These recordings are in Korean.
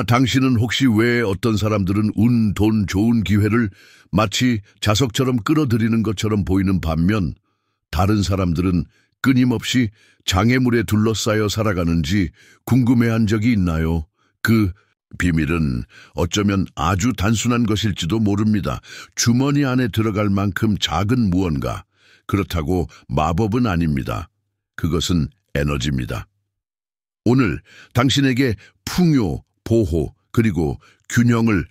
당신은 혹시 왜 어떤 사람들은 운, 돈, 좋은 기회를 마치 자석처럼 끌어들이는 것처럼 보이는 반면 다른 사람들은 끊임없이 장애물에 둘러싸여 살아가는지 궁금해한 적이 있나요? 그 비밀은 어쩌면 아주 단순한 것일지도 모릅니다. 주머니 안에 들어갈 만큼 작은 무언가. 그렇다고 마법은 아닙니다. 그것은 에너지입니다. 오늘 당신에게 풍요, 보호, 그리고 균형을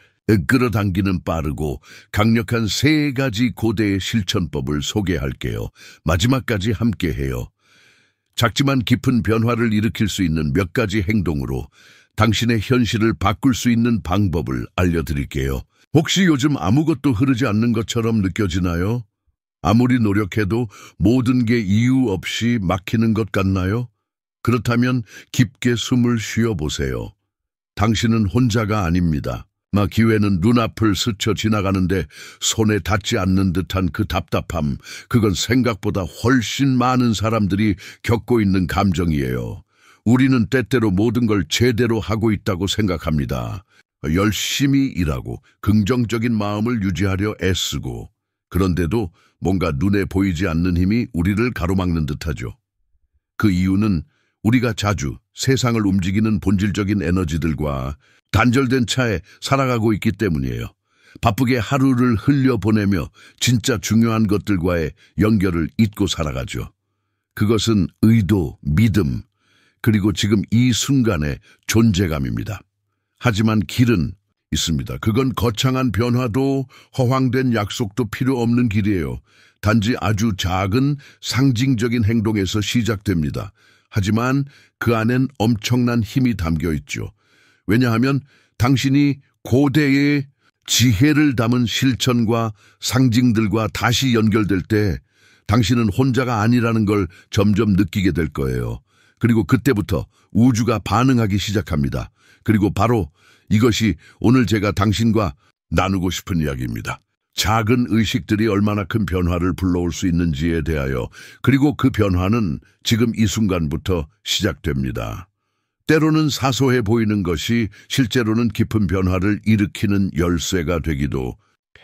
끌어당기는 빠르고 강력한 3가지 고대의 실천법을 소개할게요. 마지막까지 함께해요. 작지만 깊은 변화를 일으킬 수 있는 몇 가지 행동으로 당신의 현실을 바꿀 수 있는 방법을 알려드릴게요. 혹시 요즘 아무것도 흐르지 않는 것처럼 느껴지나요? 아무리 노력해도 모든 게 이유 없이 막히는 것 같나요? 그렇다면 깊게 숨을 쉬어보세요. 당신은 혼자가 아닙니다. 기회는 눈앞을 스쳐 지나가는데 손에 닿지 않는 듯한 그 답답함, 그건 생각보다 훨씬 많은 사람들이 겪고 있는 감정이에요. 우리는 때때로 모든 걸 제대로 하고 있다고 생각합니다. 열심히 일하고 긍정적인 마음을 유지하려 애쓰고, 그런데도 뭔가 눈에 보이지 않는 힘이 우리를 가로막는 듯하죠. 그 이유는 우리가 자주 세상을 움직이는 본질적인 에너지들과 단절된 차에 살아가고 있기 때문이에요. 바쁘게 하루를 흘려보내며 진짜 중요한 것들과의 연결을 잊고 살아가죠. 그것은 의도, 믿음, 그리고 지금 이 순간의 존재감입니다. 하지만 길은 있습니다. 그건 거창한 변화도 허황된 약속도 필요 없는 길이에요. 단지 아주 작은 상징적인 행동에서 시작됩니다. 하지만 그 안엔 엄청난 힘이 담겨 있죠. 왜냐하면 당신이 고대의 지혜를 담은 실천과 상징들과 다시 연결될 때 당신은 혼자가 아니라는 걸 점점 느끼게 될 거예요. 그리고 그때부터 우주가 반응하기 시작합니다. 그리고 바로 이것이 오늘 제가 당신과 나누고 싶은 이야기입니다. 작은 의식들이 얼마나 큰 변화를 불러올 수 있는지에 대하여, 그리고 그 변화는 지금 이 순간부터 시작됩니다. 때로는 사소해 보이는 것이 실제로는 깊은 변화를 일으키는 열쇠가 되기도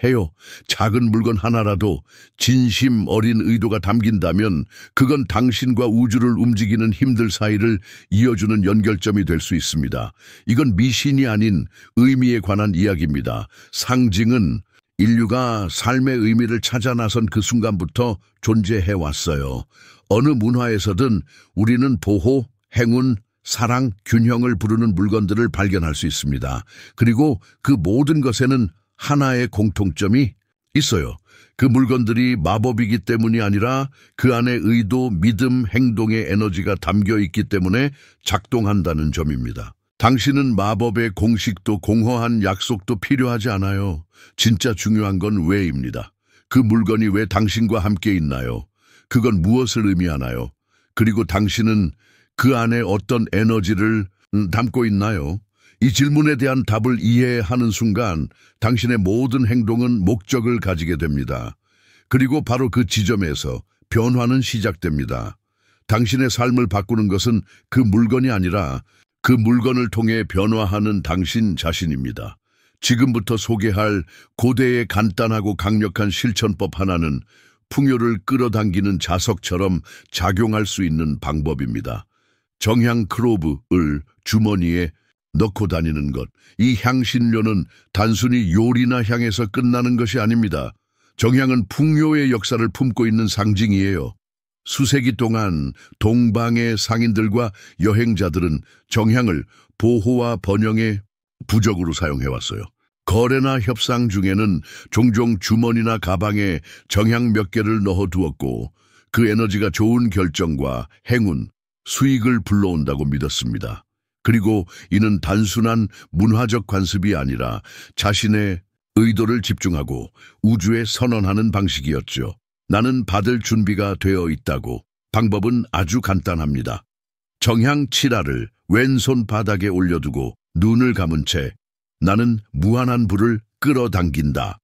해요. 작은 물건 하나라도 진심 어린 의도가 담긴다면 그건 당신과 우주를 움직이는 힘들 사이를 이어주는 연결점이 될 수 있습니다. 이건 미신이 아닌 의미에 관한 이야기입니다. 상징은 인류가 삶의 의미를 찾아 나선 그 순간부터 존재해 왔어요. 어느 문화에서든 우리는 보호, 행운, 사랑, 균형을 부르는 물건들을 발견할 수 있습니다. 그리고 그 모든 것에는 하나의 공통점이 있어요. 그 물건들이 마법이기 때문이 아니라 그 안에 의도, 믿음, 행동의 에너지가 담겨 있기 때문에 작동한다는 점입니다. 당신은 마법의 공식도 공허한 약속도 필요하지 않아요. 진짜 중요한 건 왜입니다. 그 물건이 왜 당신과 함께 있나요? 그건 무엇을 의미하나요? 그리고 당신은 그 안에 어떤 에너지를 담고 있나요? 이 질문에 대한 답을 이해하는 순간 당신의 모든 행동은 목적을 가지게 됩니다. 그리고 바로 그 지점에서 변화는 시작됩니다. 당신의 삶을 바꾸는 것은 그 물건이 아니라 그 물건을 통해 변화하는 당신 자신입니다. 지금부터 소개할 고대의 간단하고 강력한 실천법 하나는 풍요를 끌어당기는 자석처럼 작용할 수 있는 방법입니다. 정향 크로브를 주머니에 넣고 다니는 것. 이 향신료는 단순히 요리나 향에서 끝나는 것이 아닙니다. 정향은 풍요의 역사를 품고 있는 상징이에요. 수세기 동안 동방의 상인들과 여행자들은 정향을 보호와 번영의 부적으로 사용해왔어요. 거래나 협상 중에는 종종 주머니나 가방에 정향 몇 개를 넣어두었고 그 에너지가 좋은 결정과 행운, 수익을 불러온다고 믿었습니다. 그리고 이는 단순한 문화적 관습이 아니라 자신의 의도를 집중하고 우주에 선언하는 방식이었죠. 나는 받을 준비가 되어 있다고. 방법은 아주 간단합니다. 정향 7알을 왼손 바닥에 올려두고 눈을 감은 채 나는 무한한 불을 끌어당긴다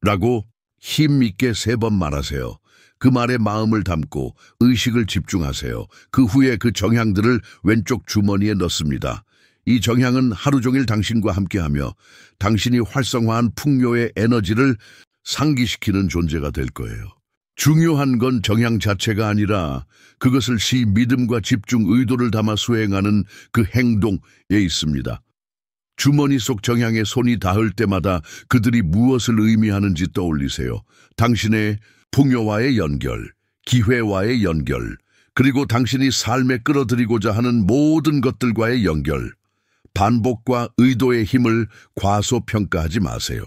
라고 힘있게 3번 말하세요. 그 말에 마음을 담고 의식을 집중하세요. 그 후에 그 정향들을 왼쪽 주머니에 넣습니다. 이 정향은 하루 종일 당신과 함께하며 당신이 활성화한 풍요의 에너지를 상기시키는 존재가 될 거예요. 중요한 건 정향 자체가 아니라 그것을 믿음과 집중, 의도를 담아 수행하는 그 행동에 있습니다. 주머니 속 정향에 손이 닿을 때마다 그들이 무엇을 의미하는지 떠올리세요. 당신의 풍요와의 연결, 기회와의 연결, 그리고 당신이 삶에 끌어들이고자 하는 모든 것들과의 연결. 반복과 의도의 힘을 과소평가하지 마세요.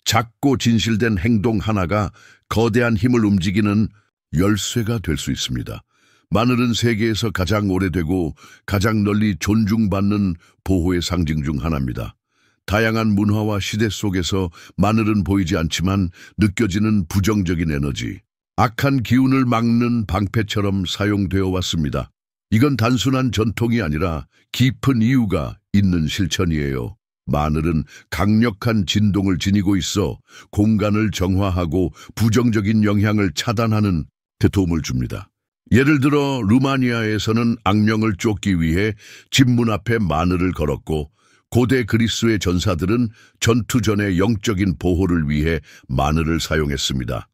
작고 진실된 행동 하나가 거대한 힘을 움직이는 열쇠가 될 수 있습니다. 마늘은 세계에서 가장 오래되고 가장 널리 존중받는 보호의 상징 중 하나입니다. 다양한 문화와 시대 속에서 마늘은 보이지 않지만 느껴지는 부정적인 에너지, 악한 기운을 막는 방패처럼 사용되어 왔습니다. 이건 단순한 전통이 아니라 깊은 이유가 있는 실천이에요. 마늘은 강력한 진동을 지니고 있어 공간을 정화하고 부정적인 영향을 차단하는 데 도움을 줍니다. 예를 들어 루마니아에서는 악령을 쫓기 위해 집 문 앞에 마늘을 걸었고, 고대 그리스의 전사들은 전투 전의 영적인 보호를 위해 마늘을 사용했습니다.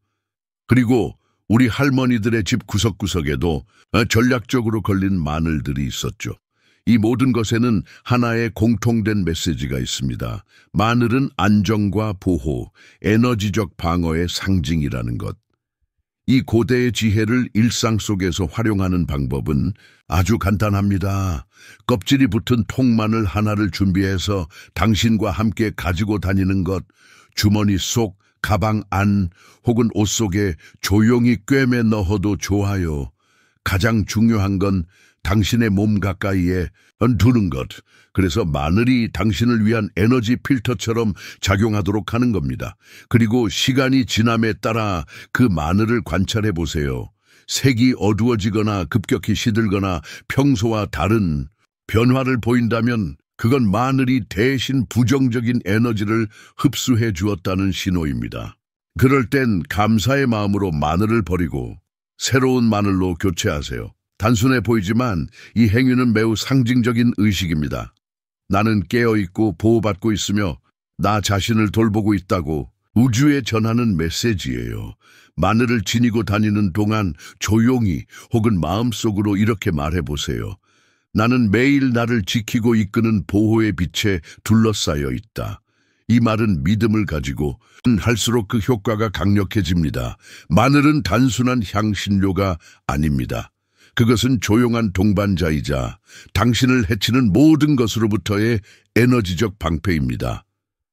그리고 우리 할머니들의 집 구석구석에도 전략적으로 걸린 마늘들이 있었죠. 이 모든 것에는 하나의 공통된 메시지가 있습니다. 마늘은 안정과 보호, 에너지적 방어의 상징이라는 것. 이 고대의 지혜를 일상 속에서 활용하는 방법은 아주 간단합니다. 껍질이 붙은 통마늘 하나를 준비해서 당신과 함께 가지고 다니는 것, 주머니 속, 가방 안 혹은 옷 속에 조용히 꿰매 넣어도 좋아요. 가장 중요한 건 당신의 몸 가까이에 두는 것. 그래서 마늘이 당신을 위한 에너지 필터처럼 작용하도록 하는 겁니다. 그리고 시간이 지남에 따라 그 마늘을 관찰해 보세요. 색이 어두워지거나 급격히 시들거나 평소와 다른 변화를 보인다면 그건 마늘이 대신 부정적인 에너지를 흡수해 주었다는 신호입니다. 그럴 땐 감사의 마음으로 마늘을 버리고 새로운 마늘로 교체하세요. 단순해 보이지만 이 행위는 매우 상징적인 의식입니다. 나는 깨어있고 보호받고 있으며 나 자신을 돌보고 있다고 우주에 전하는 메시지예요. 마늘을 지니고 다니는 동안 조용히 혹은 마음속으로 이렇게 말해보세요. 나는 매일 나를 지키고 이끄는 보호의 빛에 둘러싸여 있다. 이 말은 믿음을 가지고 할수록 그 효과가 강력해집니다. 마늘은 단순한 향신료가 아닙니다. 그것은 조용한 동반자이자 당신을 해치는 모든 것으로부터의 에너지적 방패입니다.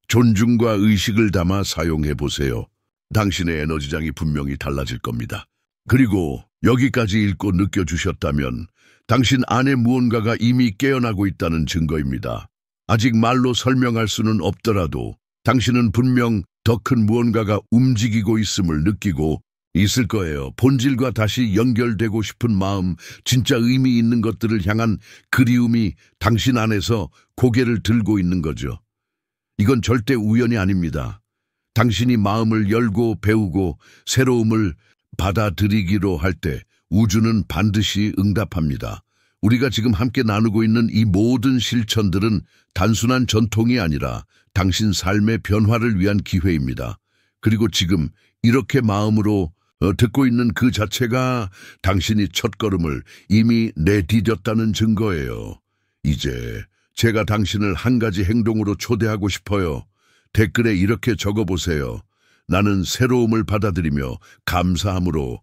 존중과 의식을 담아 사용해 보세요. 당신의 에너지장이 분명히 달라질 겁니다. 그리고 여기까지 읽고 느껴주셨다면 당신 안에 무언가가 이미 깨어나고 있다는 증거입니다. 아직 말로 설명할 수는 없더라도 당신은 분명 더 큰 무언가가 움직이고 있음을 느끼고 있을 거예요. 본질과 다시 연결되고 싶은 마음, 진짜 의미 있는 것들을 향한 그리움이 당신 안에서 고개를 들고 있는 거죠. 이건 절대 우연이 아닙니다. 당신이 마음을 열고 배우고 새로움을 받아들이기로 할 때 우주는 반드시 응답합니다. 우리가 지금 함께 나누고 있는 이 모든 실천들은 단순한 전통이 아니라 당신 삶의 변화를 위한 기회입니다. 그리고 지금 이렇게 마음으로 듣고 있는 그 자체가 당신이 첫걸음을 이미 내디뎠다는 증거예요. 이제 제가 당신을 한 가지 행동으로 초대하고 싶어요. 댓글에 이렇게 적어보세요. 나는 새로움을 받아들이며 감사함으로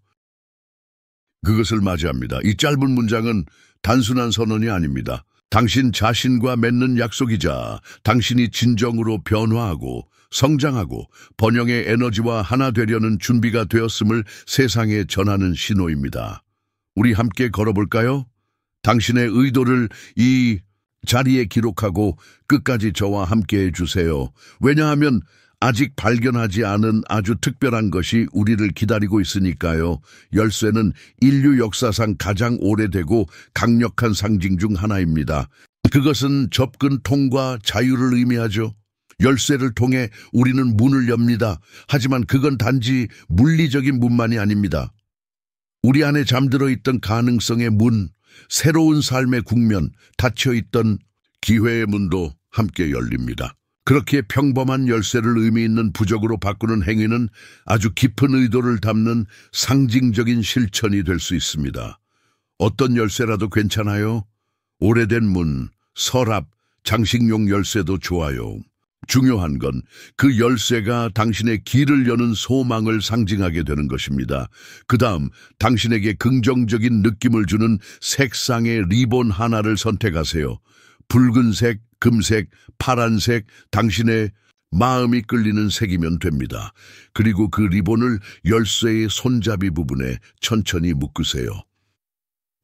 그것을 맞이합니다. 이 짧은 문장은 단순한 선언이 아닙니다. 당신 자신과 맺는 약속이자 당신이 진정으로 변화하고 성장하고 번영의 에너지와 하나 되려는 준비가 되었음을 세상에 전하는 신호입니다. 우리 함께 걸어볼까요? 당신의 의도를 이 자리에 기록하고 끝까지 저와 함께 해주세요. 왜냐하면 아직 발견하지 않은 아주 특별한 것이 우리를 기다리고 있으니까요. 열쇠는 인류 역사상 가장 오래되고 강력한 상징 중 하나입니다. 그것은 접근, 통과, 자유를 의미하죠. 열쇠를 통해 우리는 문을 엽니다. 하지만 그건 단지 물리적인 문만이 아닙니다. 우리 안에 잠들어 있던 가능성의 문, 새로운 삶의 국면, 닫혀있던 기회의 문도 함께 열립니다. 그렇게 평범한 열쇠를 의미 있는 부적으로 바꾸는 행위는 아주 깊은 의도를 담는 상징적인 실천이 될 수 있습니다. 어떤 열쇠라도 괜찮아요. 오래된 문, 서랍, 장식용 열쇠도 좋아요. 중요한 건 그 열쇠가 당신의 길을 여는 소망을 상징하게 되는 것입니다. 그 다음 당신에게 긍정적인 느낌을 주는 색상의 리본 하나를 선택하세요. 붉은색, 금색, 파란색, 당신의 마음이 끌리는 색이면 됩니다. 그리고 그 리본을 열쇠의 손잡이 부분에 천천히 묶으세요.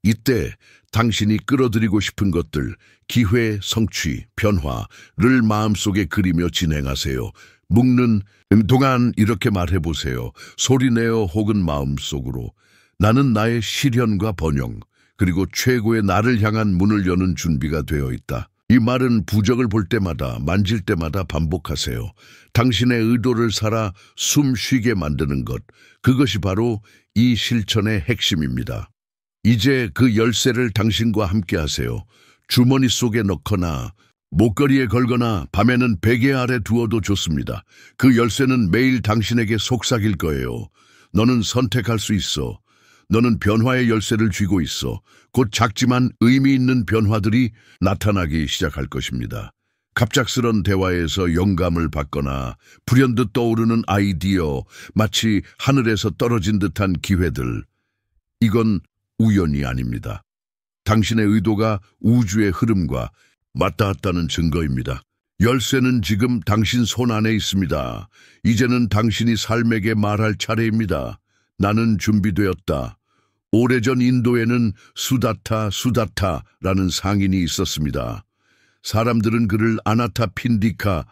이때 당신이 끌어들이고 싶은 것들, 기회, 성취, 변화를 마음속에 그리며 진행하세요. 묶는 동안 이렇게 말해보세요. 소리내어 혹은 마음속으로. 나는 나의 실현과 번영, 그리고 최고의 나를 향한 문을 여는 준비가 되어 있다. 이 말은 부적을 볼 때마다, 만질 때마다 반복하세요. 당신의 의도를 살아 숨 쉬게 만드는 것, 그것이 바로 이 실천의 핵심입니다. 이제 그 열쇠를 당신과 함께 하세요. 주머니 속에 넣거나 목걸이에 걸거나 밤에는 베개 아래 두어도 좋습니다. 그 열쇠는 매일 당신에게 속삭일 거예요. 너는 선택할 수 있어. 너는 변화의 열쇠를 쥐고 있어. 곧 작지만 의미 있는 변화들이 나타나기 시작할 것입니다. 갑작스런 대화에서 영감을 받거나 불현듯 떠오르는 아이디어, 마치 하늘에서 떨어진 듯한 기회들. 이건 우연이 아닙니다. 당신의 의도가 우주의 흐름과 맞닿았다는 증거입니다. 열쇠는 지금 당신 손 안에 있습니다. 이제는 당신이 삶에게 말할 차례입니다. 나는 준비되었다. 오래전 인도에는 수다타라는 상인이 있었습니다. 사람들은 그를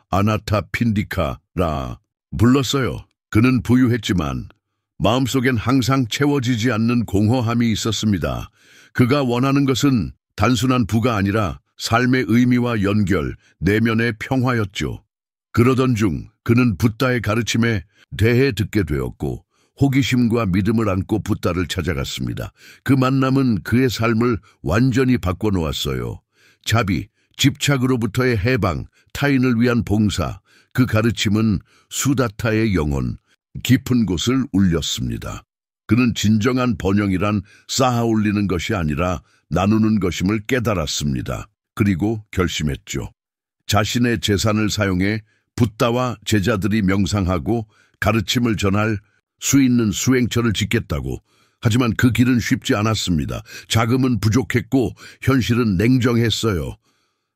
아나타핀디카라 불렀어요. 그는 부유했지만 마음속엔 항상 채워지지 않는 공허함이 있었습니다. 그가 원하는 것은 단순한 부가 아니라 삶의 의미와 연결, 내면의 평화였죠. 그러던 중 그는 붓다의 가르침에 대해 듣게 되었고 호기심과 믿음을 안고 붓다를 찾아갔습니다. 그 만남은 그의 삶을 완전히 바꿔놓았어요. 자비, 집착으로부터의 해방, 타인을 위한 봉사, 그 가르침은 수다타의 영혼, 깊은 곳을 울렸습니다. 그는 진정한 번영이란 쌓아올리는 것이 아니라 나누는 것임을 깨달았습니다. 그리고 결심했죠. 자신의 재산을 사용해 붓다와 제자들이 명상하고 가르침을 전할 수 있는 수행처를 짓겠다고. 하지만 그 길은 쉽지 않았습니다. 자금은 부족했고 현실은 냉정했어요.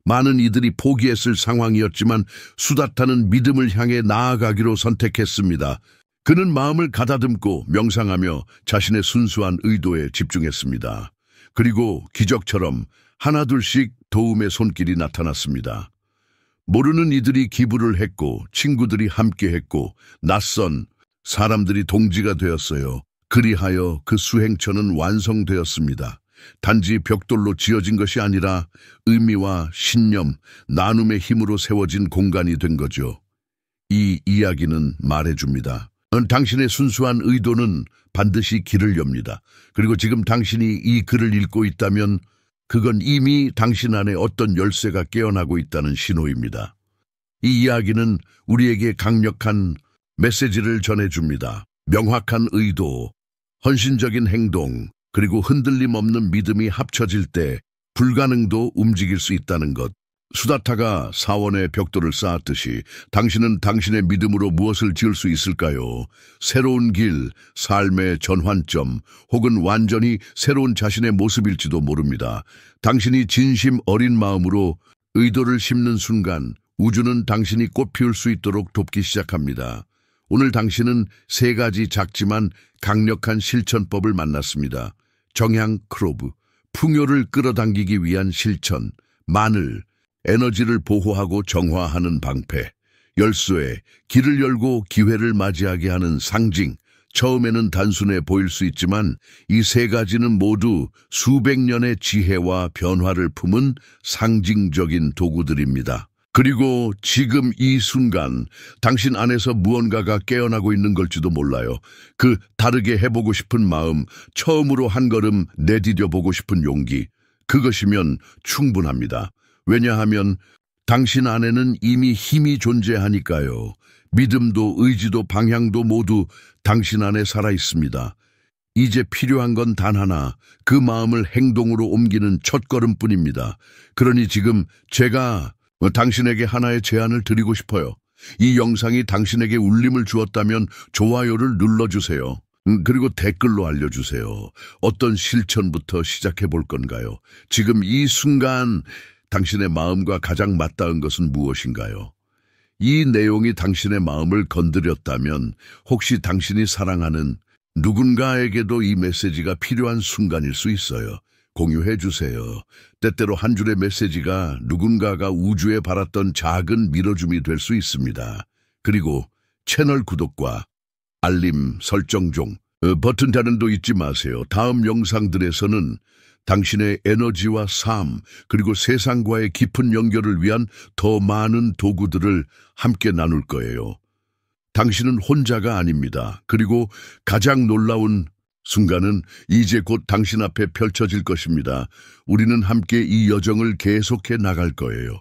많은 이들이 포기했을 상황이었지만 수다타는 믿음을 향해 나아가기로 선택했습니다. 그는 마음을 가다듬고 명상하며 자신의 순수한 의도에 집중했습니다. 그리고 기적처럼 하나둘씩 도움의 손길이 나타났습니다. 모르는 이들이 기부를 했고 친구들이 함께했고 낯선 사람들이 동지가 되었어요. 그리하여 그 수행처는 완성되었습니다. 단지 벽돌로 지어진 것이 아니라 의미와 신념, 나눔의 힘으로 세워진 공간이 된 거죠. 이 이야기는 말해줍니다. 당신의 순수한 의도는 반드시 길을 엽니다. 그리고 지금 당신이 이 글을 읽고 있다면 그건 이미 당신 안에 어떤 열쇠가 깨어나고 있다는 신호입니다. 이 이야기는 우리에게 강력한 메시지를 전해줍니다. 명확한 의도, 헌신적인 행동, 그리고 흔들림 없는 믿음이 합쳐질 때 불가능도 움직일 수 있다는 것. 수다타가 사원의 벽돌을 쌓았듯이 당신은 당신의 믿음으로 무엇을 지을 수 있을까요? 새로운 길, 삶의 전환점, 혹은 완전히 새로운 자신의 모습일지도 모릅니다. 당신이 진심 어린 마음으로 의도를 심는 순간 우주는 당신이 꽃 피울 수 있도록 돕기 시작합니다. 오늘 당신은 세 가지 작지만 강력한 실천법을 만났습니다. 정향 크로브, 풍요를 끌어당기기 위한 실천, 마늘, 에너지를 보호하고 정화하는 방패, 열쇠, 길을 열고 기회를 맞이하게 하는 상징. 처음에는 단순해 보일 수 있지만 이 세 가지는 모두 수백 년의 지혜와 변화를 품은 상징적인 도구들입니다. 그리고 지금 이 순간 당신 안에서 무언가가 깨어나고 있는 걸지도 몰라요. 그 다르게 해보고 싶은 마음, 처음으로 한 걸음 내디뎌보고 싶은 용기. 그것이면 충분합니다. 왜냐하면 당신 안에는 이미 힘이 존재하니까요. 믿음도 의지도 방향도 모두 당신 안에 살아 있습니다. 이제 필요한 건 단 하나, 그 마음을 행동으로 옮기는 첫걸음뿐입니다. 그러니 지금 제가 당신에게 하나의 제안을 드리고 싶어요. 이 영상이 당신에게 울림을 주었다면 좋아요를 눌러주세요. 그리고 댓글로 알려주세요. 어떤 실천부터 시작해 볼 건가요? 지금 이 순간 당신의 마음과 가장 맞닿은 것은 무엇인가요? 이 내용이 당신의 마음을 건드렸다면 혹시 당신이 사랑하는 누군가에게도 이 메시지가 필요한 순간일 수 있어요. 공유해 주세요. 때때로 한 줄의 메시지가 누군가가 우주에 바랐던 작은 밀어줌이 될 수 있습니다. 그리고 채널 구독과 알림 설정 중 버튼 달음도 잊지 마세요. 다음 영상들에서는 당신의 에너지와 삶 그리고 세상과의 깊은 연결을 위한 더 많은 도구들을 함께 나눌 거예요. 당신은 혼자가 아닙니다. 그리고 가장 놀라운 순간은 이제 곧 당신 앞에 펼쳐질 것입니다. 우리는 함께 이 여정을 계속해 나갈 거예요.